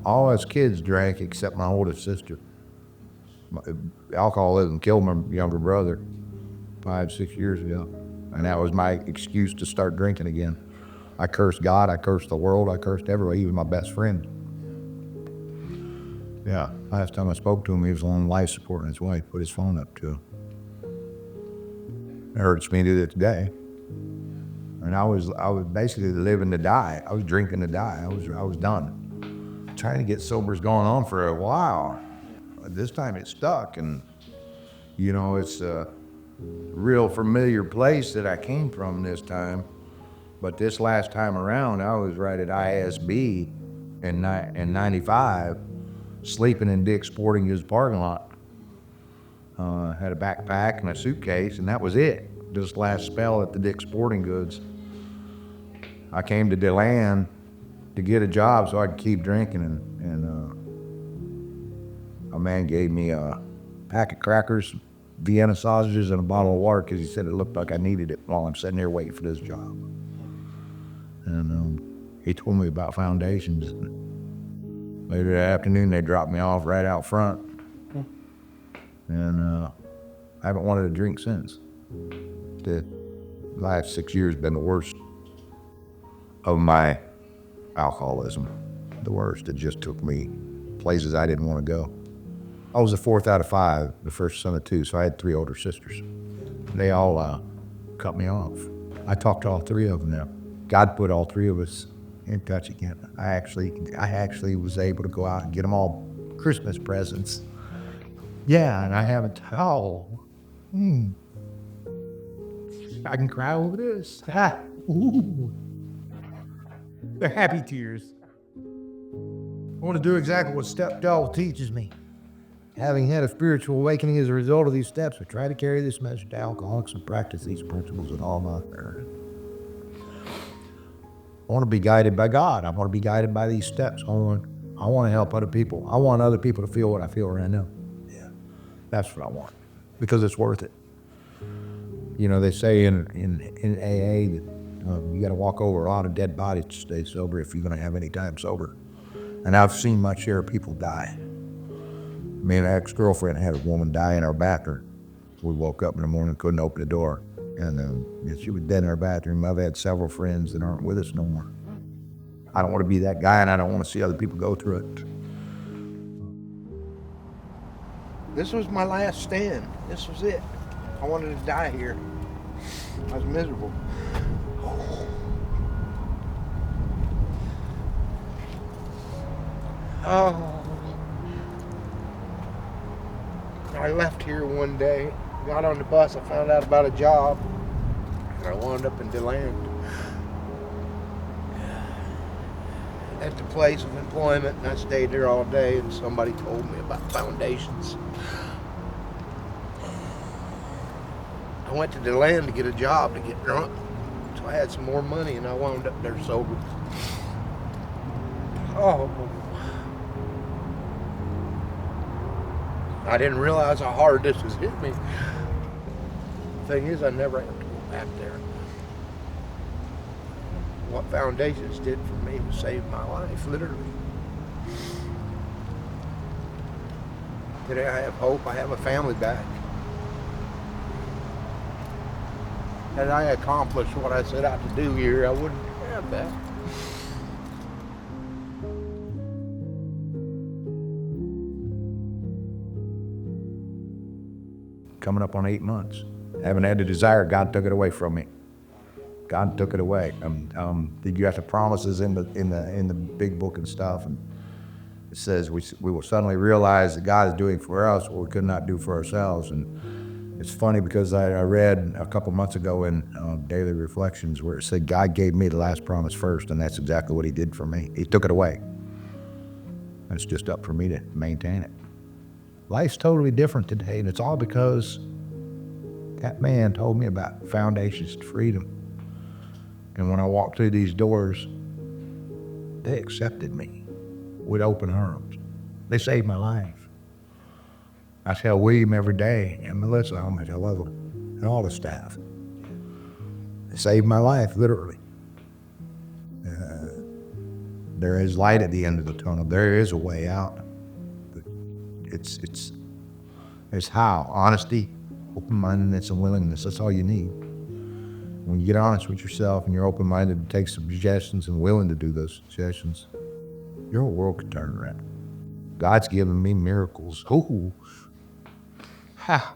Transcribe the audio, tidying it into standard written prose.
All us kids drank except my oldest sister. Alcoholism killed my younger brother 5, 6 years ago. And that was my excuse to start drinking again. I cursed God, I cursed the world, I cursed everybody, even my best friend. Yeah, last time I spoke to him, he was on life support, and his wife put his phone up to him. It hurts me to this day. And I was basically living to die. I was drinking to die. I was done. Trying to get sober's going on for a while. This time it stuck, and it's a real familiar place that I came from this time. But this last time around, I was right at ISB in 95, sleeping in Dick's Sporting Goods parking lot. Had a backpack and a suitcase, and that was it. This last spell at the Dick's Sporting Goods. I came to DeLand to get a job so I could keep drinking, and a man gave me a pack of crackers, Vienna sausages, and a bottle of water because he said it looked like I needed it while I'm sitting there waiting for this job. And he told me about foundations. Later that afternoon, they dropped me off right out front. And I haven't wanted to drink since. The last 6 years have been the worst of my alcoholism. The worst. It just took me places I didn't want to go. I was the fourth out of 5, the first son of 2, so I had 3 older sisters. They all cut me off. I talked to all 3 of them now. God put all 3 of us in touch again. I actually was able to go out and get them all Christmas presents. Yeah, and I haven't. I can cry over this. Ooh. They're happy tears. I want to do exactly what Step 12 teaches me. Having had a spiritual awakening as a result of these steps, I try to carry this message to alcoholics and practice these principles in all my affairs. I want to be guided by God. I want to be guided by these steps. I want to help other people. I want other people to feel what I feel right now. Yeah, that's what I want, because it's worth it. They say in AA that you got to walk over a lot of dead bodies to stay sober if you're going to have any time sober. And I've seen my share of people die. Me and an ex-girlfriend had a woman die in our bathroom. We woke up in the morning, couldn't open the door. And she was dead in our bathroom. I've had several friends that aren't with us no more. I don't want to be that guy, and I don't want to see other people go through it. This was my last stand. This was it. I wanted to die here. I was miserable. Oh. I left here one day, got on the bus, I found out about a job, and I wound up in DeLand. At the place of employment, and I stayed there all day, and somebody told me about foundations. I went to DeLand to get a job to get drunk, so I had some more money, and I wound up there sober. Oh. I didn't realize how hard this was hitting me. The thing is, I never have to go back there. What foundations did for me was save my life, literally. Today I have hope, I have a family back. Had I accomplished what I set out to do here, I wouldn't have that. Coming up on 8 months. I haven't had the desire. God took it away from me. God took it away. You got the promises in the big book and stuff, and it says we will suddenly realize that God is doing for us what we could not do for ourselves. And it's funny because I read a couple months ago in Daily Reflections where it said God gave me the last promise first, and that's exactly what He did for me. He took it away. And it's just up for me to maintain it. Life's totally different today, and it's all because that man told me about foundations to freedom. And when I walked through these doors, they accepted me with open arms. They saved my life. I tell William every day, and Melissa, how much I love them, and all the staff. They saved my life, literally. There is light at the end of the tunnel. There is a way out. But it's how honesty, open-mindedness, and willingness. That's all you need. When you get honest with yourself and you're open-minded to take suggestions and willing to do those suggestions, your whole world could turn around. God's given me miracles. Ooh, ha!